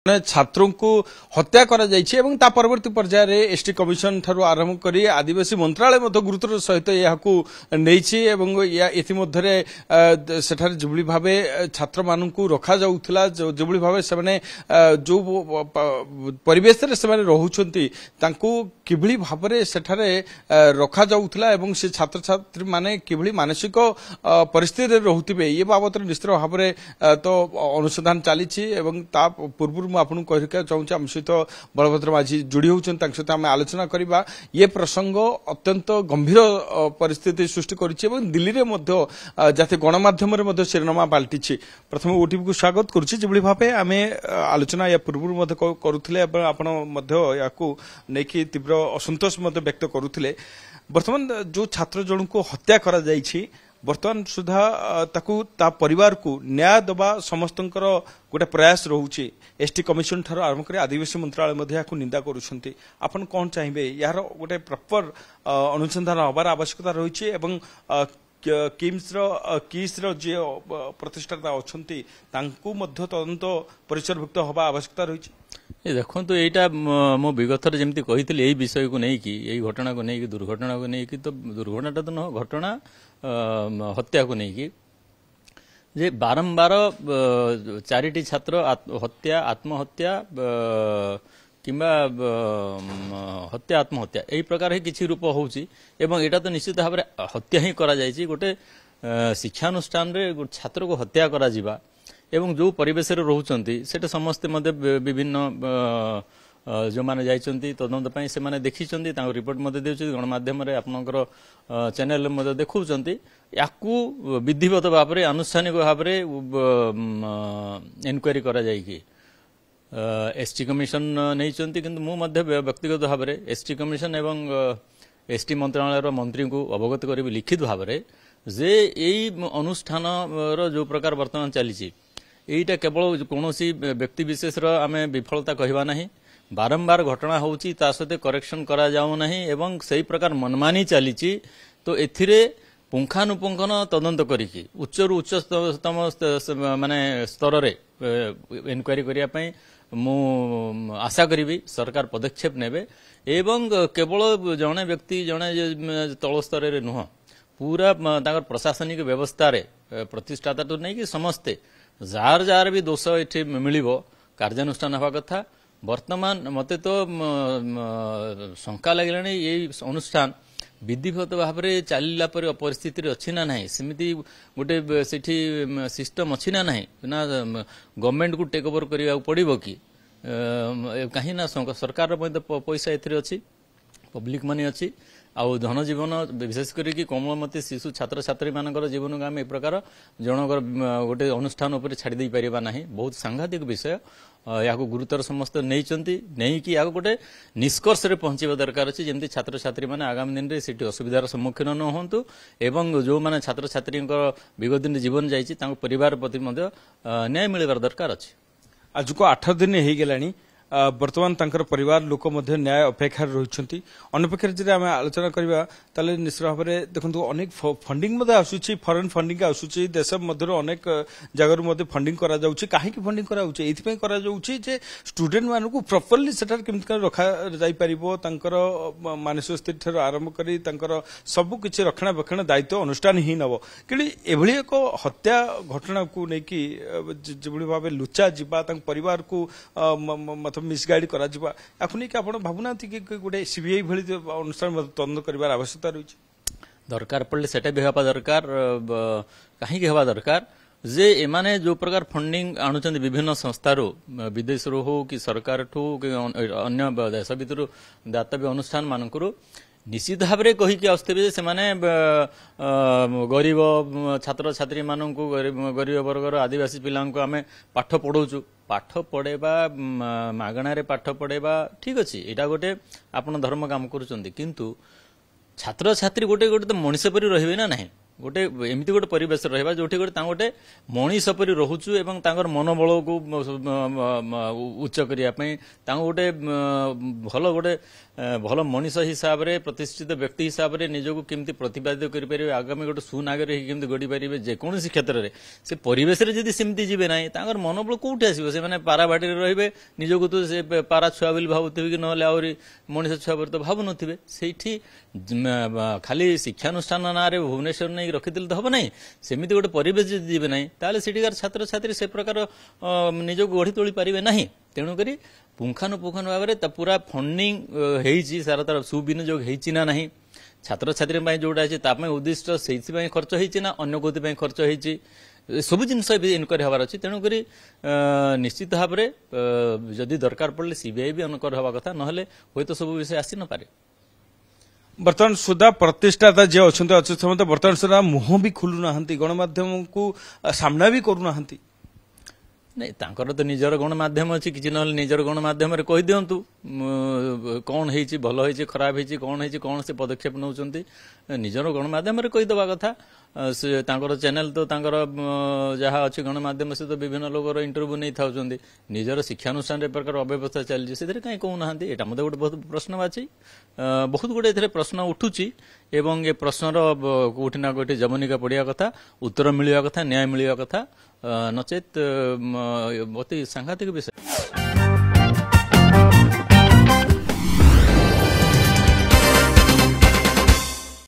छात्रों को हत्या करा जाइछि एवं ता परवर्ती पर्यायर एसटी कमिशन ठारू आरंभ करी आदिवासी मंत्रालय गुरुतर सहित यहाकू नेइछि एवं एथि मध्यरे सेठार जुबली भाबे छात्र माननकू रखा जाउथला जुबली भाबे सेमाने जो परिवेश रे सेमाने रहुछंती तांकू किभली भाबरे सेठारे रखा जाउथला एवं से छात्र छात्री माने किभली मानसिक परिस्थिति रे रहुतिबे ये बाबत निश्चित भाबरे तो अनुसंधान चलीछि एवं ता पूर्व आपको कहना चाहूँ आम सहित बलभद्र माझी जोड़ी होती सहित आम आलोचना करवा ये प्रसंग अत्यंत गंभीर परिस्थिति सृष्टि करिछि एवं दिल्ली में जाते गणमाध्यम शिरोनामा पाल्टी प्रथम ओटीवी को स्वागत करुच्ची जो भाव आम आलोचना या पूर्व करुले नहीं तीव्र असंतोष व्यक्त करुले बर्तमान जो छात्र जन को हत्या करा जाइछि बर्तमान सुधा ताकू ता परिवार को न्याय दबा समस्त गोटे प्रयास रोचे एसटी कमिशन ठार आरंभ कर आदिवासी मंत्रालय निंदा करुछंती आपण कौन चाहिए यार गोटे प्रॉपर अनुसंधान हबार आवश्यकता रही किम्स जे प्रतिष्ठाता अच्छी तदंत परिसरभुक्त हवा आवश्यकता रही देखो तो यहीटा मो विगत जमी कही यही विषय को लेकिन यही घटना को लेकिन दुर्घटना को लेकिन तो दुर्घटना तो न घटना हत्या को लेकिन जे बारंबार चारिटी छात्र हत्या आत्महत्या किंबा हत्या आत्महत्या यही प्रकार ही किसी रूप होउची एवं एटा तो निश्चित भाव हत्या ही करा जायछि गोटे शिक्षानुष्ठान रे छात्र को हत्या करा जिबा एवं जो परिवेश रोचंती सेटा समस्ते मध्य विभिन्न जो माने जाइचंती तदंत पई से माने देखिचंती तांको रिपोर्ट मध्य देउछि गणमाध्यम रे आपनकर चैनल मध्य देखौचंती याकू विधिवत भाव रे आनुष्ठानिक भाव रे इनक्वायरी करा जाय कि एसटी कमिशन नहीं किंतु मु मध्य व्यक्तिगत भाव रे एसटी कमिशन एवं एसटी मंत्रालय रो मंत्री को अवगत करी लिखित भाव रे जे एई अनुष्ठान रो जो प्रकार वर्तमान चली एटा केवल कौनसी व्यक्ति विशेष आमे विफलता कहवा नहीं बारंबार घटना होउची ता सते करेक्शन करा जाउ नहीं एवं सही प्रकार मनमानी चली तो एथिरे पुंखानुपुंखन तदंत करिकी उच्चरु उच्चतम माने स्तर रे इनक्वायरी करिया पई मु आशा करी सरकार पदक्षेप नेबे एवं केवल जने व्यक्ति जने तल स्तर रे नुह पूरा ताकर प्रशासनिक व्यवस्था रे प्रतिष्ठाता तो नहीं कि समस्ते जार जार भी दोष ये मिलिबो कार्यानुष्ठान हवा कथा वर्तमान मते तो शंका लगे ये अनुष्ठान विधिवत भाव में चलला पर परिस्थिति अच्छी ना नहीं सेमती गोटे सेठी सिस्टम अच्छी ना नहीं ना गवर्नमेंट को टेक ओवर करने पड़ो कि कहीं ना सरकार पैसा एथरे अच्छी पब्लिक मनी अच्छी आउ धन जीवन विशेष करके कोमलमती शिशु छात्र छात्री मानकर जीवन को आम ए प्रकार जनकर गोटे अनुष्ठान उपर छाड़ी दे पारिबा नहीं बहुत सांघातिक विषय या गुरुतर समस्त नहीं कि या गोटे निष्कर्ष रे पहुंचवा दरकार अच्छी जमी छात्र छात्री मैंने आगामी दिन में सीट असुविधार सम्मुखीन न होंतु एवं जो मैंने छात्र छात्री विगत दिन जीवन जाइए परिवार प्रति न्याय मिलवार दरकार अच्छी आज को 8 दिन हो गलानी बर्तमान तांकर परिवार लोक मध्य न्याय अपेक्षा रही अनपेक्षा जब आम आलोचना करवा ताले निश्चित भाव में देखो अनेक फंडिंग आसूची फॉरेन फंडिंग आसूची देश मध्य अनेक जगह फंडिंग करा जाउची काहे की फंडिंग करा जाउची एथि पई करा जाउची जे स्टूडेंट मानकू प्रॉपर्ली सेटर केमति रखा जाई परिबो तांकर मानसिक स्थिति आरंभ करी तांकर सब किछि रक्षणाबेक्षण दायित्व अनुष्ठान ही नबो कि एभली एक हत्या घटना को लेकि जेभली भाव लुचा जिबा तांक परिवार को मिसगाइड करा जिबा याकु नहीं कि आपण भाबुना कि गोटे सीबीआई भली अनुष्ठान तदंत करिवार आवश्यकता रही दरकार पड़ले सेटा भी हवा दरकार कहीं हवा दरकार जे एमाने जो प्रकार फंडिंग आणुचंदी विभिन्न संस्थारो विदेश रो हो कि सरकार ठू कि अन्य देश भितर दातव्य अनुष्ठान मानकरो निश्चित भाव में कहीकि आसुवे से गरीब छात्र छात्री मानू गरीब वर्गर आदिवासी पिला आम पाठ पढ़ाऊँ पाठ पढ़ेबा मागणार पाठ पढ़ेबा ठीक अच्छे यहाँ गोटे आप धर्म काम करुँच किंतु छात्र छात्री गोटे गोटे तो मनीष परी रही ना नहीं गोटे एमती गोटे परिवेश रहा जो गोटे गोटे मनीष परी रोचु एवं मनोबल को उच्च करने गोटे भल गोटे भल मनीष हिसाब से प्रतिष्ठित व्यक्ति हिसाब से निजक केमती प्रतिपादित करेंगे आगामी गोटे सुनागरी गढ़ी पारे जेकोसी क्षेत्र में से परिवेश जदि सेमती जी ना मनोबल कौटी आसो से पाराबाटी रे निजक तो से पारा छुआ बोली भावुवे कि ना आहरी मनीष छुआ बोली तो भावु नथिबे सेठी खाली शिक्षानुष्ठान ना भुवनेश्वर नहीं रखिदेले तो हम ना सेमती गोटे परिवेश जदि जी ना ताले सेठिकार छात्र छात्री से प्रकार निजक गढ़ी तोली पारे ना तेणुक पुंखानुपुंखानु भाव में पूरा फंडिंग होती सारा तार सुविनियोग होती ना नहीं छात्र छात्री जोटा है उद्दिष्ट से खर्च होती ना अन्य कौन खर्च होती सब जिनस इनक्वारी हबार अच्छी तेणुक निश्चित भाव में जदि दरकार पड़े सीबीआई भी इनक्वारी हवा कथा ना हूँ तो सब विषय आसी न पारे बर्तमान सुधा प्रतिष्ठाता जे अच्छा अच्युत सामंत बर्तमान सुधा मुह भी खोलुना गणमाध्यम को सामना भी करूना नहीं तांकर तो निजर गणमाध्यम अच्छी किसी ना निजर गणमाध्यम कही दिंतु कौन है भल है खराब है कौन से पदक्षेप नौ निजर गणमाध्यम कहीदवा कथा से तांकर चैनल तो तांकर जहाँ अच्छी गणमाध्यम से तो विभिन्न लोग इंटरव्यू नहीं था निजर शिक्षानुष्ठान प्रकार अव्यवस्था चलती से कहीं कहूना यहाँ मत गोटे बहुत प्रश्नवाची बहुत गुड़े प्रश्न उठुची एवं ए प्रश्नर कौटी ना कौटी जमनिका पड़ा कथा उत्तर मिलवा कथा न्याय मिलवा कथा नचेत अति सांघातिक विषय।